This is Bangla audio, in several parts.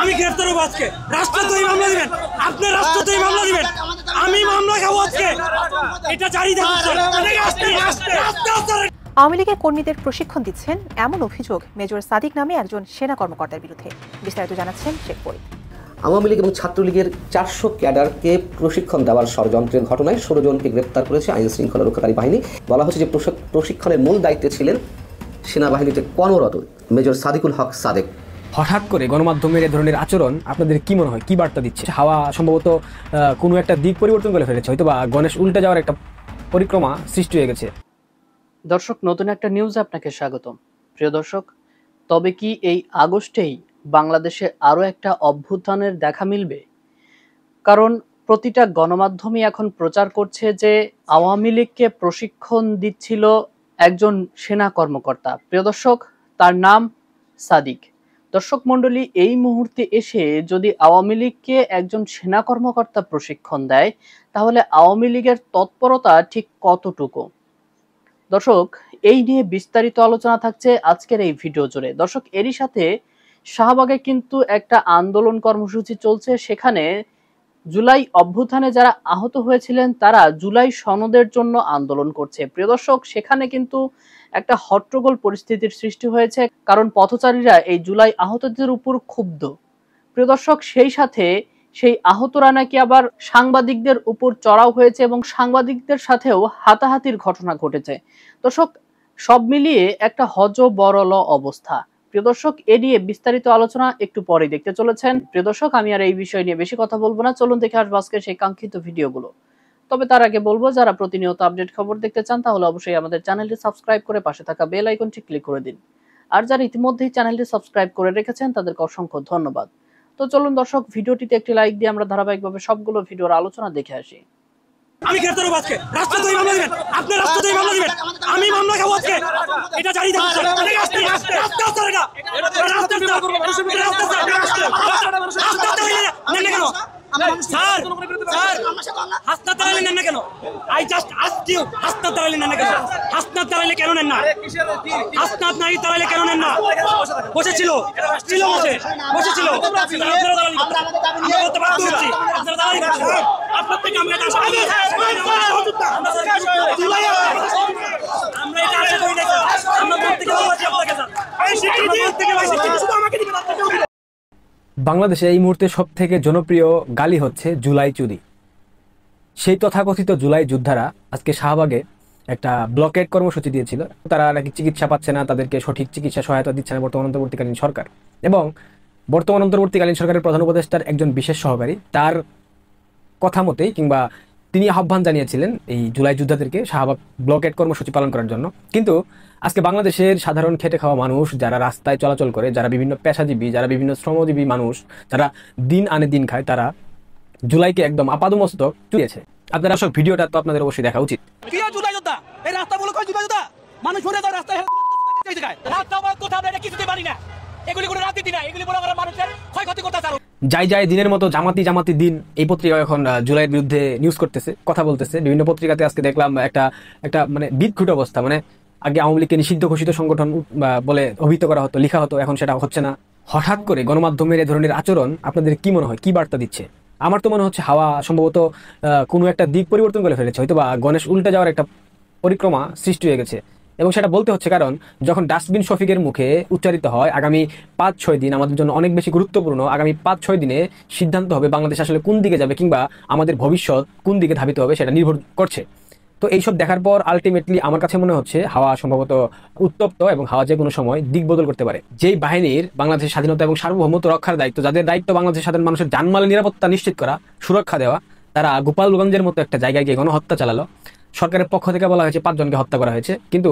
আমি গ্রেফতার হবো আজকে। রাষ্ট্রদ্রোহী মামলা দিবেন, আপনি রাষ্ট্রদ্রোহী মামলা দিবেন, আমি মামলা খাবো আজকে। এটা জারি আওয়ামী লীগের কর্মীদের প্রশিক্ষণ দিচ্ছেন এমন অভিযোগ মেজর সাদিক নামে একজন সেনা কর্মকর্তার বিরুদ্ধে। বিস্তারিত জানাচ্ছেন শেখ ফরিদ। আওয়ামী লীগ এবং ছাত্রলীগের 400 ক্যাডারকে প্রশিক্ষণ দেওয়ার ষড়যন্ত্রের ঘটনায় 16 জনকে গ্রেপ্তার করেছে আইন শৃঙ্খলা রক্ষাকারী বাহিনী। বলা হচ্ছে যে প্রশিক্ষণের মূল দায়িত্বে ছিলেন সেনাবাহিনীতে কর্মরত মেজর সাদিকুল হক সাদেক। হঠাৎ করে গণমাধ্যমের এ ধরনের আচরণ আপনাদের কি মনে হয়, কি বার্তা দিচ্ছে? হাওয়া সম্ভবত কোনো একটা দিক পরিবর্তন করে ফেলেছে, হয়তো বা গণেশ উল্টে যাওয়ার একটা পরিক্রমা সৃষ্টি হয়ে গেছে। দর্শক, নতুন একটা নিউজে আপনাকে স্বাগতম। প্রিয় দর্শক, তবে কি এই আগস্টেই বাংলাদেশে আরও একটা অভ্যুত্থানের দেখা মিলবে? কারণ প্রতিটা গণমাধ্যমই এখন প্রচার করছে যে আওয়ামী লীগকে প্রশিক্ষণ দিচ্ছিল একজন সেনা কর্মকর্তা। প্রিয় দর্শক, তার নাম সাদিক। দর্শক মণ্ডলী, এই মুহূর্তে এসে যদি আওয়ামী লীগকে একজন সেনা কর্মকর্তা প্রশিক্ষণ দেয়, তাহলে আওয়ামী লীগের তৎপরতা ঠিক কতটুকু? দর্শক, এই নিয়ে বিস্তারিত আলোচনা থাকছে আজকের এই ভিডিও জুড়ে। দর্শক, এরই সাথে শাহবাগে কিন্তু একটা আন্দোলন কর্মসূচি চলছে। সেখানে জুলাই অভ্যুত্থানে যারা আহত হয়েছিলেন তারা জুলাই সনদের জন্য আন্দোলন করছে। প্রিয় দর্শক, সেখানে কিন্তু একটা হট্টগোল পরিস্থিতির সৃষ্টি হয়েছে, কারণ পথচারীরা এই জুলাই আহতদের উপর ক্ষুব্ধ। প্রিয় দর্শক, সেই সাথে সেই আহতরা নাকি আবার সাংবাদিকদের উপর চড়াও হয়েছে এবং সাংবাদিকদের সাথেও হাতাহাতির ঘটনা ঘটেছে। দর্শক, সব মিলিয়ে একটা হযবরল অবস্থা। প্রিয় দর্শক, এ নিয়ে বিস্তারিত আলোচনা একটু পরে দেখতে চলেছেন। প্রিয় দর্শক, আমি আর এই বিষয় নিয়ে বেশি কথা বলবো না, চলুন দেখে আসবো আজকে সেই কাঙ্ক্ষিত ভিডিওগুলো। তবে তার আগে বলবো, যারা প্রতিনিয়ত আপডেট খবর দেখতে চান তাহলে অবশ্যই আমাদের চ্যানেলটি সাবস্ক্রাইব করে পাশে থাকা বেল আইকনটি ক্লিক করে দিন। আর যারা ইতিমধ্যেই চ্যানেলটি সাবস্ক্রাইব করে রেখেছেন তাদেরকে অসংখ্য ধন্যবাদ। তো চলুন দর্শক, ভিডিওটিতে একটি লাইক দিয়ে আমরা ধারাবাহিকভাবে সবগুলো ভিডিওর আলোচনা দেখে আসি। আমি গ্রেফতার হবো আজকে। রাষ্ট্রদ্রোহী মামলা দিবেন, আপনি রাষ্ট্রদ্রোহী মামলা দিবেন, আমি মামলা খাবো আজকে। এটা জারি বসেছিল আপনার থেকে আমরা এটা আশা করি না। বাংলাদেশে এই মুহূর্তে সব থেকে জনপ্রিয় গালি হচ্ছে জুলাই চুরি। সেই তথাকথিত জুলাই যোদ্ধারা আজকে শাহবাগে একটা ব্লকেড কর্মসূচি দিয়েছিল। তারা নাকি চিকিৎসা পাচ্ছে না, তাদেরকে সঠিক চিকিৎসা সহায়তা দিচ্ছে না বর্তমান অন্তর্বর্তীকালীন সরকার। এবং বর্তমান অন্তর্বর্তীকালীন সরকারের প্রধান উপদেষ্টার একজন বিশেষ সহকারী, তার কথা মতেই কিংবা তিনি আহ্বান জানিয়েছিলেন এই জুলাই যোদ্ধাদেরকে শাহবাগ ব্লকেড কর্মসূচি পালন করার জন্য। কিন্তু আজকে বাংলাদেশের সাধারণ খেটে খাওয়া মানুষ, যারা রাস্তায় চলাচল করে, যারা বিভিন্ন পেশাজীবী, যারা বিভিন্ন শ্রমজীবী মানুষ, যারা দিন আনে দিন খায়, তারা জুলাইকে একদম আপাদমস্তক চুরিয়েছে। আপনারা সব ভিডিওটা তো আপনাদের অবশ্যই দেখা উচিত। জুলাই যোদ্ধা এই রাস্তাগুলো কই জুলাই যোদ্ধা মানুষ ঘুরে যায় রাস্তায় কিছুতে পারি না। এগুলি কোনো রাজনীতি না, এগুলি বড় বড় মানুষের ক্ষয়ক্ষতি করতেছে। যাই দিনের মতো জামাতি দিন এই পত্রিকা এখন জুলাইয়ের বিরুদ্ধে নিউজ করতেছে, কথা বলতেছে। বিভিন্ন পত্রিকাতে আজকে দেখলাম একটা মানে বিদঘুট অবস্থা। মানে আগে আওয়ামী লীগকে নিষিদ্ধ ঘোষিত সংগঠন বলে অভিহিত করা হতো, লেখা হতো, এখন সেটা হচ্ছে না। হঠাৎ করে গণমাধ্যমের এ ধরনের আচরণ আপনাদের কি মনে হয়, কি বার্তা দিচ্ছে? আমার তো মনে হচ্ছে হাওয়া সম্ভবত কোনো একটা দিক পরিবর্তন করে ফেলেছে, হয়তো বা গণেশ উল্টে যাওয়ার একটা পরিক্রমা সৃষ্টি হয়ে গেছে। এবং সেটা বলতে হচ্ছে কারণ যখন ডাস্টবিন শফিকের মুখে উচ্চারিত হয় আগামী 5-6 দিন আমাদের জন্য অনেক বেশি গুরুত্বপূর্ণ, আগামী 5-6 দিনে সিদ্ধান্ত হবে বাংলাদেশ আসলে কোন দিকে যাবে কিংবা আমাদের ভবিষ্যৎ কোন দিকে ধাবিত হবে, সেটা নির্ভর করছে। তো এইসব দেখার পর আলটিমেটলি আমার কাছে মনে হচ্ছে হাওয়া সম্ভবত উত্তপ্ত এবং হাওয়া যে কোনো সময় দিক বদল করতে পারে। যেই বাহিনীর বাংলাদেশের স্বাধীনতা এবং সার্বভৌমত্ব রক্ষার দায়িত্ব, যাদের দায়িত্ব বাংলাদেশের সাধারণ মানুষের জানমালের নিরাপত্তা নিশ্চিত করা, সুরক্ষা দেওয়া, তারা গোপালগঞ্জের মতো একটা জায়গায় গিয়ে গণহত্যা চালালো। সরকারের পক্ষ থেকে বলা হয়েছে 5 জনকে হত্যা করা হয়েছে, কিন্তু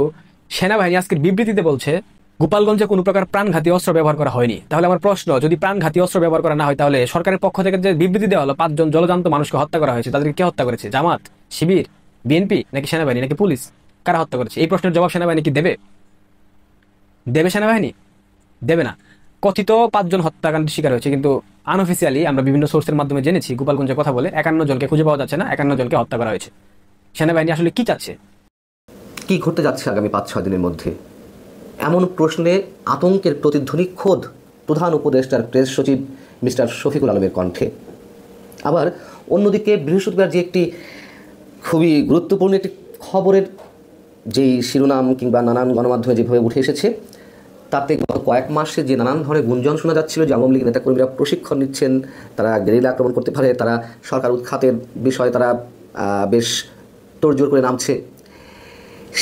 সেনাবাহিনী আজকের বিবৃতিতে বলছে গোপালগঞ্জে কোনো প্রকার প্রাণঘাতী অস্ত্র ব্যবহার করা হয়নি। তাহলে আমার প্রশ্ন, যদি প্রাণঘাতী অস্ত্র ব্যবহার করা না হয় তাহলে সরকারের পক্ষ থেকে যে বিবৃতি দেওয়া হলো 5 জন জলজান্ত মানুষকে হত্যা করা হয়েছে, তাদেরকে কে হত্যা করেছে? জামাত, শিবির, বিএনপি নাকি সেনাবাহিনী নাকি পুলিশ? কারা হত্যা করেছে? এই প্রশ্নের জবাব সেনাবাহিনী কি দেবে? সেনাবাহিনী দেবে না। কথিত 5 জন হত্যাকাণ্ডের শিকার হয়েছে, কিন্তু আনঅফিসিয়ালি আমরা বিভিন্ন সোর্সের মাধ্যমে জেনেছি গোপালগঞ্জে কথা বলে 51 জনকে খুঁজে পাওয়া যাচ্ছে না, 51 জনকে হত্যা করা হয়েছে। সেনাবাহিনী আসলে কি চাচ্ছে, কি ঘটতে যাচ্ছে আগামী 5-6 দিনের মধ্যে? এমন প্রশ্নে আতঙ্কের প্রতিধ্বনি খোদ প্রধান উপদেষ্টার প্রেস সচিব মিস্টার শফিকুল আলমের কণ্ঠে। আবার অন্যদিকে বৃহস্পতিবার যে একটি খুবই গুরুত্বপূর্ণ একটি খবরের যেই শিরোনাম কিংবা নানান গণমাধ্যমে যেভাবে উঠে এসেছে, তাতে গত কয়েক মাসে যে নানান ধরনের গুঞ্জন শোনা যাচ্ছিল যে আওয়ামী লীগ নেতাকর্মীরা প্রশিক্ষণ নিচ্ছেন, তারা গেরিলা আক্রমণ করতে পারে, তারা সরকার উৎখাতের বিষয়ে তারা বেশ তোড়জোড় করে নামছে,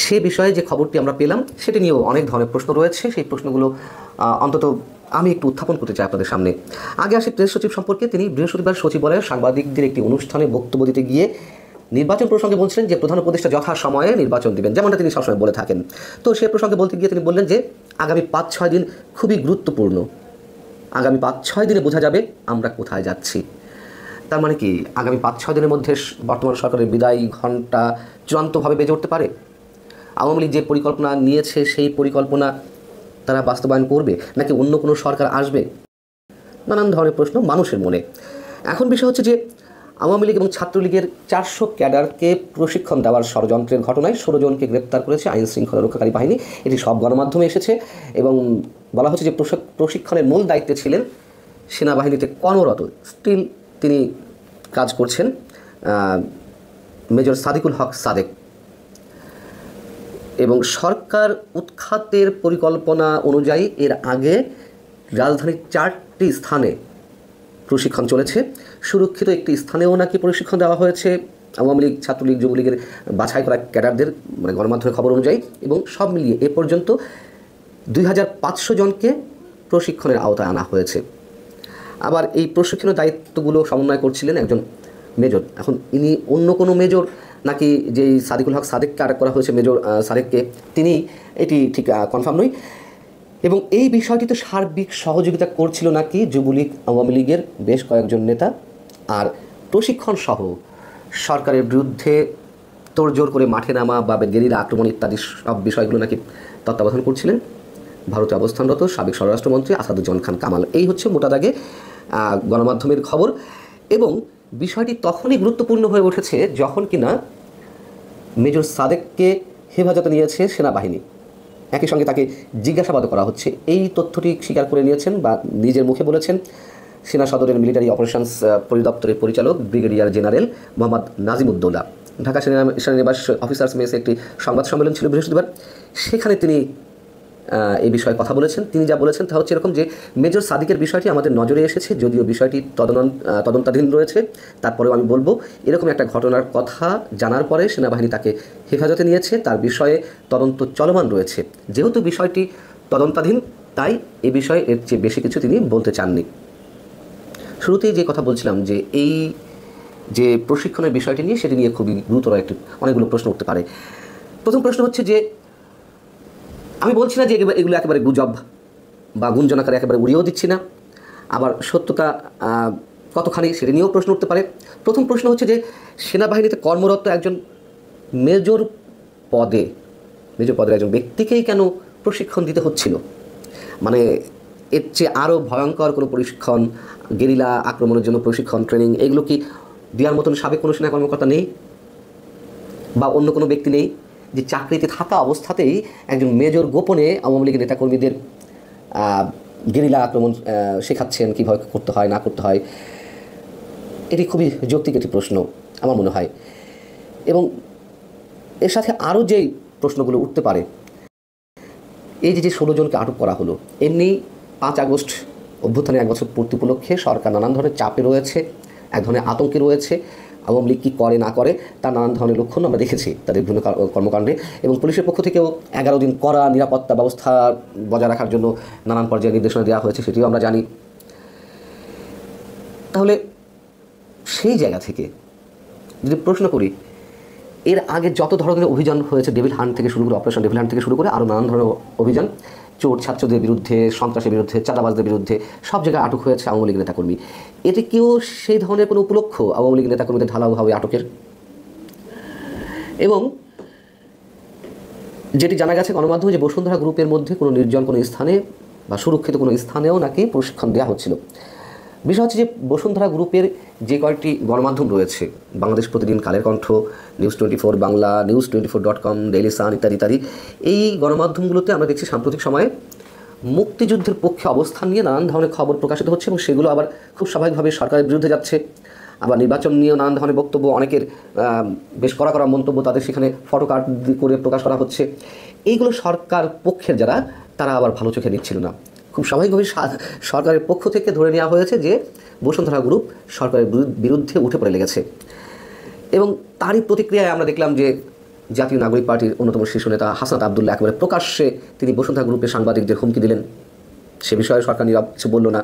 সে বিষয়ে যে খবরটি আমরা পেলাম সেটি নিয়েও অনেক ধরনের প্রশ্ন রয়েছে। সেই প্রশ্নগুলো অন্তত আমি একটু উত্থাপন করতে চাই আপনাদের সামনে। আগে আসি প্রেস সচিব সম্পর্কে। তিনি বৃহস্পতিবার সচিবালয়ে সাংবাদিকদের একটি অনুষ্ঠানে বক্তব্য দিতে গিয়ে নির্বাচন প্রসঙ্গে বলছিলেন যে প্রধান উপদেষ্টা যথাসময়ে নির্বাচন দিবেন, যেমনটা তিনি সবসময় বলে থাকেন। তো সে প্রসঙ্গে বলতে গিয়ে তিনি বললেন যে আগামী 5-6 দিন খুবই গুরুত্বপূর্ণ, আগামী 5-6 দিনে বোঝা যাবে আমরা কোথায় যাচ্ছি। তার মানে কি আগামী 5-6 দিনের মধ্যে বর্তমান সরকারের বিদায়ী ঘণ্টা চূড়ান্তভাবে বেজে উঠতে পারে? আওয়ামী লীগ যে পরিকল্পনা নিয়েছে সেই পরিকল্পনা তারা বাস্তবায়ন করবে, নাকি অন্য কোনো সরকার আসবে? নানান ধরনের প্রশ্ন মানুষের মনে। এখন বিষয় হচ্ছে যে আওয়ামী লীগ এবং ছাত্রলীগের 400 ক্যাডারকে প্রশিক্ষণ দেওয়ার ষড়যন্ত্রের ঘটনায় 16 জনকে গ্রেপ্তার করেছে আইন শৃঙ্খলা রক্ষাকারী বাহিনী। এটি সব গণমাধ্যমে এসেছে এবং বলা হচ্ছে যে প্রশিক্ষণের মূল দায়িত্বে ছিলেন সেনাবাহিনীতে কর্মরত, স্টিল তিনি কাজ করছেন মেজর সাদিকুল হক সাদেক। এবং সরকার উৎখাতের পরিকল্পনা অনুযায়ী এর আগে রাজধানীর 4টি স্থানে প্রশিক্ষণ চলেছে। সুরক্ষিত একটি স্থানেও নাকি প্রশিক্ষণ দেওয়া হয়েছে আওয়ামী লীগ, ছাত্রলীগ, যুবলীগের বাছাই করা ক্যাডারদের, মানে গণমাধ্যমের খবর অনুযায়ী। এবং সব মিলিয়ে এ পর্যন্ত 2500 জনকে প্রশিক্ষণের আওতায় আনা হয়েছে। আবার এই প্রশিক্ষণের দায়িত্বগুলো সমন্বয় করছিলেন একজন মেজর। এখন ইনি অন্য কোনো মেজর নাকি যেই সাদিকুল হক সাদেককে আটক করা হয়েছে মেজর সাদেককে, তিনি এটি ঠিক কনফার্ম নয়। এবং এই বিষয়টিতে সার্বিক সহযোগিতা করছিল নাকি যুবলীগ, আওয়ামী লীগের বেশ কয়েকজন নেতা। আর প্রশিক্ষণ সহ সরকারের বিরুদ্ধে তোড়জোড় করে মাঠে নামা বা গেরিলা আক্রমণ ইত্যাদি সব বিষয়গুলো নাকি তত্ত্বাবধান করছিলেন ভারতে অবস্থানরত সাবেক স্বরাষ্ট্রমন্ত্রী আসাদুজ্জামান খান কামাল। এই হচ্ছে মোটা দাগে গণমাধ্যমের খবর। এবং বিষয়টি তখনই গুরুত্বপূর্ণ হয়ে উঠেছে যখন কিনা মেজর সাদেককে হেফাজতে নিয়েছে সেনাবাহিনী। একই সঙ্গে তাকে জিজ্ঞাসাবাদ করা হচ্ছে। এই তথ্যটি স্বীকার করে নিয়েছেন বা নিজের মুখে বলেছেন সেনা সদরের মিলিটারি অপারেশনস পরিদপ্তরের পরিচালক ব্রিগেডিয়ার জেনারেল মোহাম্মদ নাজিমুদ্দৌলা। ঢাকা সেনানিবাস অফিসার্স মেসে একটি সংবাদ সম্মেলন ছিল বৃহস্পতিবার, সেখানে তিনি এই বিষয়ে কথা বলেছেন। তিনি যা বলেছেন তা হচ্ছে এরকম যে মেজর সাদিকের বিষয়টি আমাদের নজরে এসেছে, যদিও বিষয়টি তদন্তাধীন রয়েছে, তারপরেও আমি বলবো এরকম একটা ঘটনার কথা জানার পরে সেনাবাহিনী তাকে হেফাজতে নিয়েছে, তার বিষয়ে তদন্ত চলমান রয়েছে। যেহেতু বিষয়টি তদন্তাধীন তাই এ বিষয়ে এর চেয়ে বেশি কিছু তিনি বলতে চাননি। শুরুতেই যে কথা বলছিলাম যে এই যে প্রশিক্ষণের বিষয়টি নিয়ে, সেটি নিয়ে খুবই গুরুতর অনেকগুলো প্রশ্ন উঠতে পারে। প্রথম প্রশ্ন হচ্ছে যে আমি বলছি না যে এগুলো একেবারে গুজব বা গুঞ্জন আকারে একেবারে উড়িয়েও দিচ্ছি না, আবার সত্যতা কতখানি সেটা নিয়েও প্রশ্ন উঠতে পারে। প্রথম প্রশ্ন হচ্ছে যে সেনাবাহিনীতে কর্মরত একজন মেজর পদের একজন ব্যক্তিকেই কেন প্রশিক্ষণ দিতে হচ্ছিল? মানে এর চেয়ে আরও ভয়ঙ্কর কোনো প্রশিক্ষণ, গেরিলা আক্রমণের জন্য প্রশিক্ষণ, ট্রেনিং, এগুলো কি দেওয়ার মতন সাবেক কোনো সেনা কর্মকর্তা নেই বা অন্য কোনো ব্যক্তি নেই যে চাকরিতে থাকা অবস্থাতেই একজন মেজর গোপনে আওয়ামী লীগের নেতাকর্মীদের গেরিলা আক্রমণ শেখাচ্ছেন, কীভাবে করতে হয় না করতে হয়? এটি খুবই যৌক্তিক একটি প্রশ্ন আমার মনে হয়। এবং এর সাথে আরও যেই প্রশ্নগুলো উঠতে পারে, এই যে 16 জনকে আটক করা হলো, এমনি 5 আগস্ট অভ্যুত্থানের 1 বছর পূর্তি উপলক্ষে সরকার নানান ধরনের চাপে রয়েছে, এক ধরনের আতঙ্কে রয়েছে। আওয়ামী লীগ কী করে না করে তার নানান ধরনের লক্ষণ আমরা দেখেছি তাদের বিভিন্ন কর্মকাণ্ডে। এবং পুলিশের পক্ষ থেকেও 11 দিন কড়া নিরাপত্তা ব্যবস্থা বজায় রাখার জন্য নানান পর্যায়ে নির্দেশনা দেওয়া হয়েছে, সেটিও আমরা জানি। তাহলে সেই জায়গা থেকে যদি প্রশ্ন করি, এর আগে যত ধরনের অভিযান হয়েছে, ডেভিল হান্ট থেকে শুরু করে, অপারেশন ডেভিল হান্ট থেকে শুরু করে আরও নানান ধরনের অভিযান, চোর ছাত্রদের বিরুদ্ধে, সন্ত্রাসের বিরুদ্ধে, চাঁদাবাজদের বিরুদ্ধে, সব জায়গায় আটক হয়েছে আওয়ামী লীগ নেতাকর্মী। এটি কেউ সেই ধরনের কোনো উপলক্ষ আওয়ামী লীগ নেতাকর্মীদের ঢালাওভাবে আটকের? এবং যেটি জানা গেছে গণমাধ্যমে যে বসুন্ধরা গ্রুপের মধ্যে কোনো নির্জন কোনো স্থানে বা সুরক্ষিত কোনো স্থানেও নাকি প্রশিক্ষণ দেওয়া হচ্ছিল। বিষয় হচ্ছে যে বসুন্ধরা গ্রুপের যে কয়েকটি গণমাধ্যম রয়েছে, বাংলাদেশ প্রতিদিন, Kaler Kantho, news 24 Bangla, নিউজ24.com, Daily Sun ইত্যাদি ইত্যাদি, এই গণমাধ্যমগুলোতে আমরা দেখছি সাম্প্রতিক সময়ে মুক্তিযুদ্ধের পক্ষে অবস্থান নিয়ে নানান ধরনের খবর প্রকাশিত হচ্ছে এবং সেগুলো আবার খুব স্বাভাবিকভাবে সরকারের বিরুদ্ধে যাচ্ছে। আবার নির্বাচন নিয়েও নানান ধরনের বক্তব্য, অনেকের বেশ কড়া কড়া মন্তব্য তাদের সেখানে ফটোকার্ড করে প্রকাশ করা হচ্ছে। এইগুলো সরকার পক্ষের যারা, তারা আবার ভালো চোখে নিচ্ছিল না। খুব স্বাভাবিকভাবে সরকারের পক্ষ থেকে ধরে নেওয়া হয়েছে যে বসুন্ধরা গ্রুপ সরকারের বিরুদ্ধে উঠে পড়ে লেগেছে। এবং তারই প্রতিক্রিয়ায় আমরা দেখলাম যে জাতীয় নাগরিক পার্টির অন্যতম শীর্ষ নেতা হাসনাত আবদুল্লাহ একেবারে প্রকাশ্যে তিনি বসুন্ধরা গ্রুপের সাংবাদিকদের হুমকি দিলেন। সে বিষয়ে সরকার নীরব কিছু বলল না।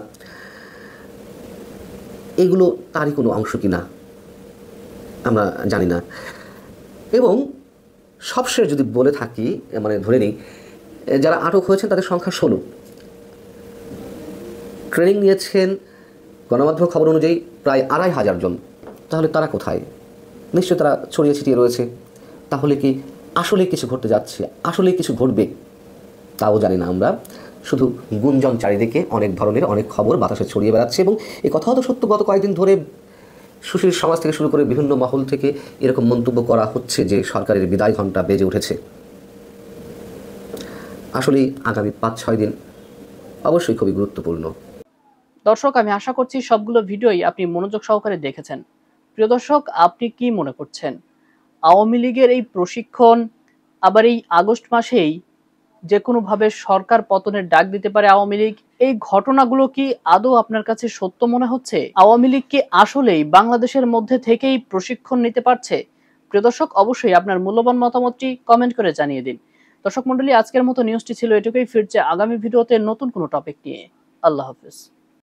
এগুলো তারই কোনো অংশ কিনা আমরা জানি না। এবং সবশেষ যদি বলে থাকি, মানে ধরে নিই, যারা আটক হয়েছেন তাদের সংখ্যা 16। ট্রেনিং নিয়েছেন গণমাধ্যম খবর অনুযায়ী প্রায় 2500 জন। তাহলে তারা কোথায়? নিশ্চয়ই তারা ছড়িয়ে ছিটিয়ে রয়েছে। তাহলে কি আসলেই কিছু ঘটতে যাচ্ছে, আসলেই কিছু ঘটবে, তাও জানি না আমরা। শুধু গুঞ্জন, চারিদিকে অনেক ধরনের অনেক খবর বাতাসে ছড়িয়ে বেড়াচ্ছে। এবং এই কথাও তো সত্য, গত কয়েকদিন ধরে সুশীল সমাজ থেকে শুরু করে বিভিন্ন মহল থেকে এরকম মন্তব্য করা হচ্ছে যে সরকারের বিদায় ঘণ্টা বেজে উঠেছে। আসলে আগামী 5-6 দিন অবশ্যই খুবই গুরুত্বপূর্ণ। দর্শক, আমি আশা করছি সবগুলো ভিডিওই আপনি মনোযোগ সহকারে দেখেছেন। প্রিয় দর্শক, আপনি কি মনে করছেন আওয়ামী লীগের এই প্রশিক্ষণ আবার এই আগস্ট মাসেই যে কোনোভাবে সরকার পতনের ডাক দিতে পারে আওয়ামী লীগ? এই ঘটনাগুলো কি আদৌ আপনার কাছে সত্য মনে হচ্ছে? আওয়ামী লীগ কি আসলেই বাংলাদেশের মধ্যে থেকেই প্রশিক্ষণ নিতে পারছে? প্রিয় দর্শক, অবশ্যই আপনার মূল্যবান মতামতটি কমেন্ট করে জানিয়ে দিন। দর্শক মণ্ডলী, আজকের মতো নিউজটি ছিল এটুকুই। ফিরছে আগামী ভিডিওতে নতুন কোনো টপিক নিয়ে। আল্লাহ হাফেজ।